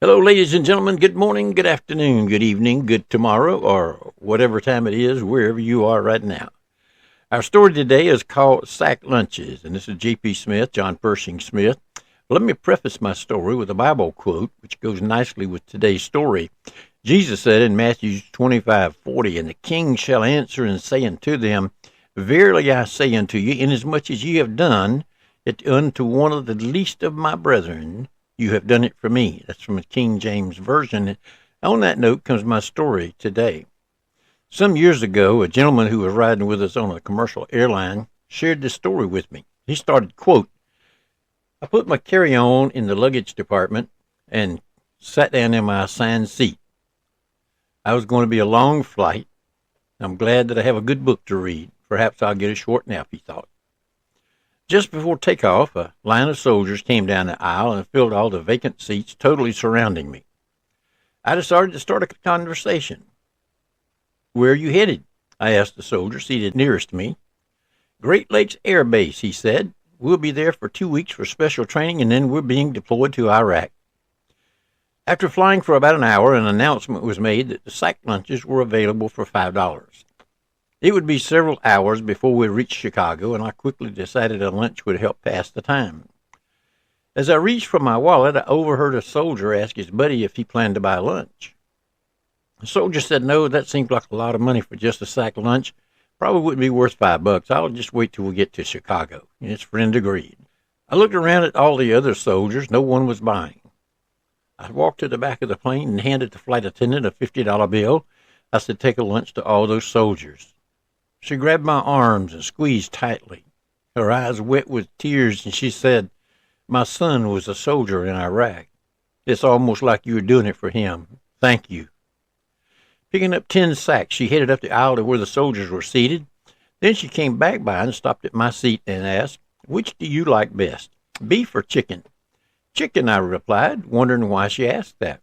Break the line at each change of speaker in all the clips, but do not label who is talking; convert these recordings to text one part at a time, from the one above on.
Hello, ladies and gentlemen. Good morning, good afternoon, good evening, good tomorrow, or whatever time it is, wherever you are right now. Our story today is called Sack Lunches, and this is J.P. Smith, John Pershing Smith. Let me preface my story with a Bible quote, which goes nicely with today's story. Jesus said in Matthew 25:40, "And the king shall answer and say unto them, Verily I say unto you, inasmuch as ye have done it unto one of the least of my brethren, you have done it for me." That's from the King James Version. On that note comes my story today. Some years ago, a gentleman who was riding with us on a commercial airline shared this story with me. He started, quote, "I put my carry-on in the luggage department and sat down in my assigned seat. I was going to be a long flight. I'm glad that I have a good book to read. Perhaps I'll get a short nap," he thought. Just before takeoff, a line of soldiers came down the aisle and filled all the vacant seats, totally surrounding me. I decided to start a conversation. "Where are you headed?" I asked the soldier seated nearest me. "Great Lakes Air Base," he said. "We'll be there for 2 weeks for special training, and then we're being deployed to Iraq." After flying for about an hour, an announcement was made that the sack lunches were available for $5. It would be several hours before we reached Chicago, and I quickly decided a lunch would help pass the time. As I reached for my wallet, I overheard a soldier ask his buddy if he planned to buy lunch. The soldier said, "No, that seems like a lot of money for just a sack lunch. Probably wouldn't be worth $5. I'll just wait till we get to Chicago." And his friend agreed. I looked around at all the other soldiers. No one was buying. I walked to the back of the plane and handed the flight attendant a $50 bill. I said, "Take a lunch to all those soldiers." She grabbed my arms and squeezed tightly. Her eyes wet with tears, and she said, "My son was a soldier in Iraq. It's almost like you were doing it for him. Thank you." Picking up 10 sacks, she headed up the aisle to where the soldiers were seated. Then she came back by and stopped at my seat and asked, "Which do you like best, beef or chicken?" "Chicken," I replied, wondering why she asked that.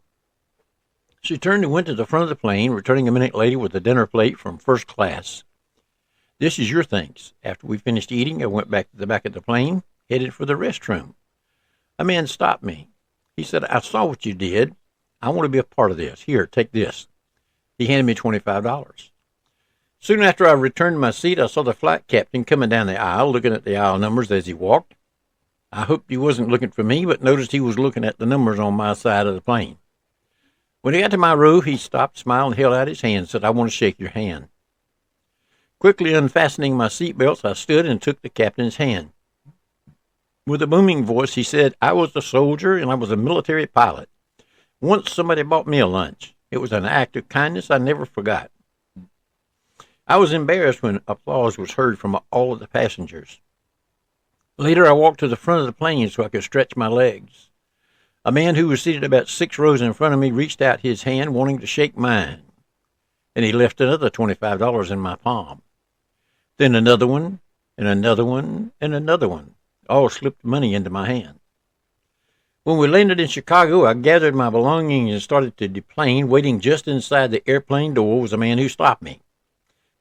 She turned and went to the front of the plane, returning a minute later with a dinner plate from first class. "This is your thanks." After we finished eating, I went back to the back of the plane, headed for the restroom. A man stopped me. He said, "I saw what you did. I want to be a part of this. Here, take this." He handed me $25. Soon after I returned to my seat, I saw the flight captain coming down the aisle, looking at the aisle numbers as he walked. I hoped he wasn't looking for me, but noticed he was looking at the numbers on my side of the plane. When he got to my row, he stopped, smiled, and held out his hand and said, "I want to shake your hand." Quickly unfastening my seatbelts, I stood and took the captain's hand. With a booming voice, he said, "I was a soldier and I was a military pilot. Once somebody bought me a lunch. It was an act of kindness I never forgot." I was embarrassed when applause was heard from all of the passengers. Later, I walked to the front of the plane so I could stretch my legs. A man who was seated about 6 rows in front of me reached out his hand, wanting to shake mine, and he left another $25 in my palm. Then another one, and another one, and another one. All slipped money into my hand. When we landed in Chicago, I gathered my belongings and started to deplane. Waiting just inside the airplane door was a man who stopped me,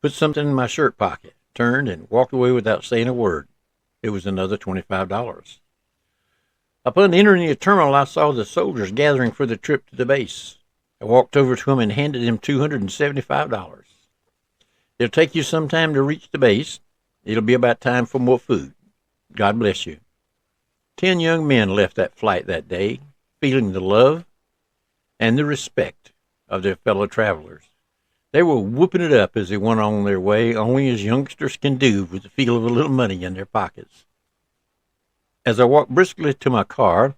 put something in my shirt pocket, turned, and walked away without saying a word. It was another $25. Upon entering the terminal, I saw the soldiers gathering for the trip to the base. I walked over to him and handed him $275. "It'll take you some time to reach the base. It'll be about time for more food. God bless you." 10 young men left that flight that day, feeling the love and the respect of their fellow travelers. They were whooping it up as they went on their way, only as youngsters can do with the feel of a little money in their pockets. As I walked briskly to my car,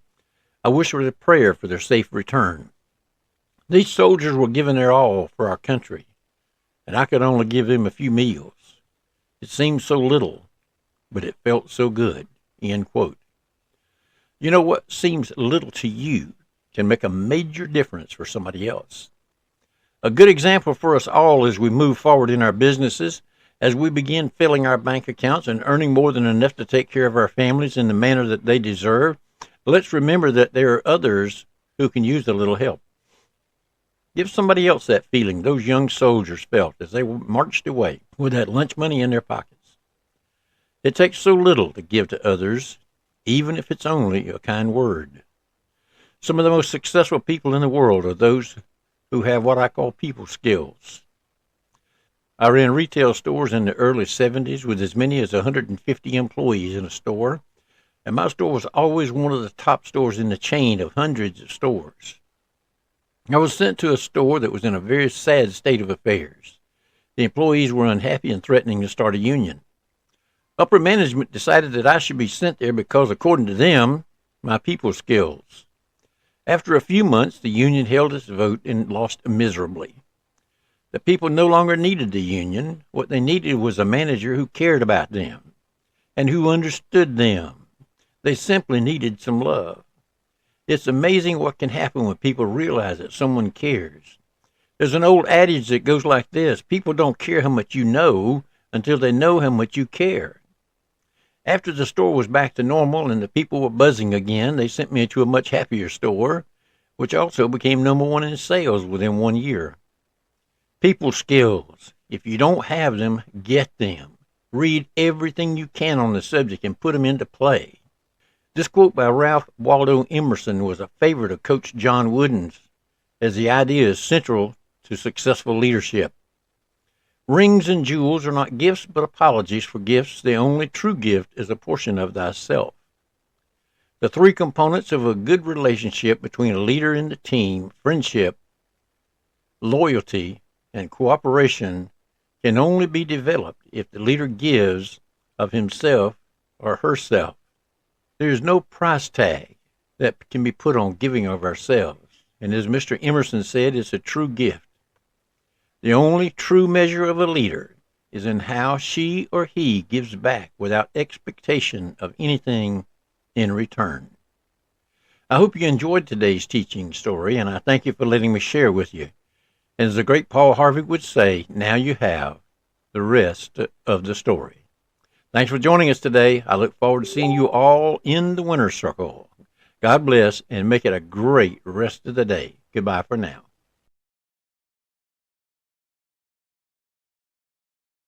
I whispered a prayer for their safe return. These soldiers were giving their all for our country, and I could only give them a few meals. It seemed so little, but it felt so good. End quote. You know, what seems little to you can make a major difference for somebody else. A good example for us all as we move forward in our businesses, as we begin filling our bank accounts and earning more than enough to take care of our families in the manner that they deserve. Let's remember that there are others who can use a little help. Give somebody else that feeling those young soldiers felt as they marched away with that lunch money in their pockets. It takes so little to give to others, even if it's only a kind word. Some of the most successful people in the world are those who have what I call people skills. I ran retail stores in the early 70s with as many as 150 employees in a store, and my store was always one of the top stores in the chain of hundreds of stores. I was sent to a store that was in a very sad state of affairs. The employees were unhappy and threatening to start a union. Upper management decided that I should be sent there because, according to them, my people skills. After a few months, the union held its vote and lost miserably. The people no longer needed the union. What they needed was a manager who cared about them and who understood them. They simply needed some love. It's amazing what can happen when people realize that someone cares. There's an old adage that goes like this: people don't care how much you know until they know how much you care. After the store was back to normal and the people were buzzing again, they sent me to a much happier store, which also became number one in sales within 1 year. People skills. If you don't have them, get them. Read everything you can on the subject and put them into play. This quote by Ralph Waldo Emerson was a favorite of Coach John Wooden's, as the idea is central to successful leadership. Rings and jewels are not gifts, but apologies for gifts. The only true gift is a portion of thyself. The three components of a good relationship between a leader and the team, friendship, loyalty, and cooperation, can only be developed if the leader gives of himself or herself. There is no price tag that can be put on giving of ourselves, and as Mr. Emerson said, it's a true gift. The only true measure of a leader is in how she or he gives back without expectation of anything in return. I hope you enjoyed today's teaching story, and I thank you for letting me share with you. And as the great Paul Harvey would say, now you have the rest of the story. Thanks for joining us today. I look forward to seeing you all in the winner's circle. God bless, and make it a great rest of the day. Goodbye for now.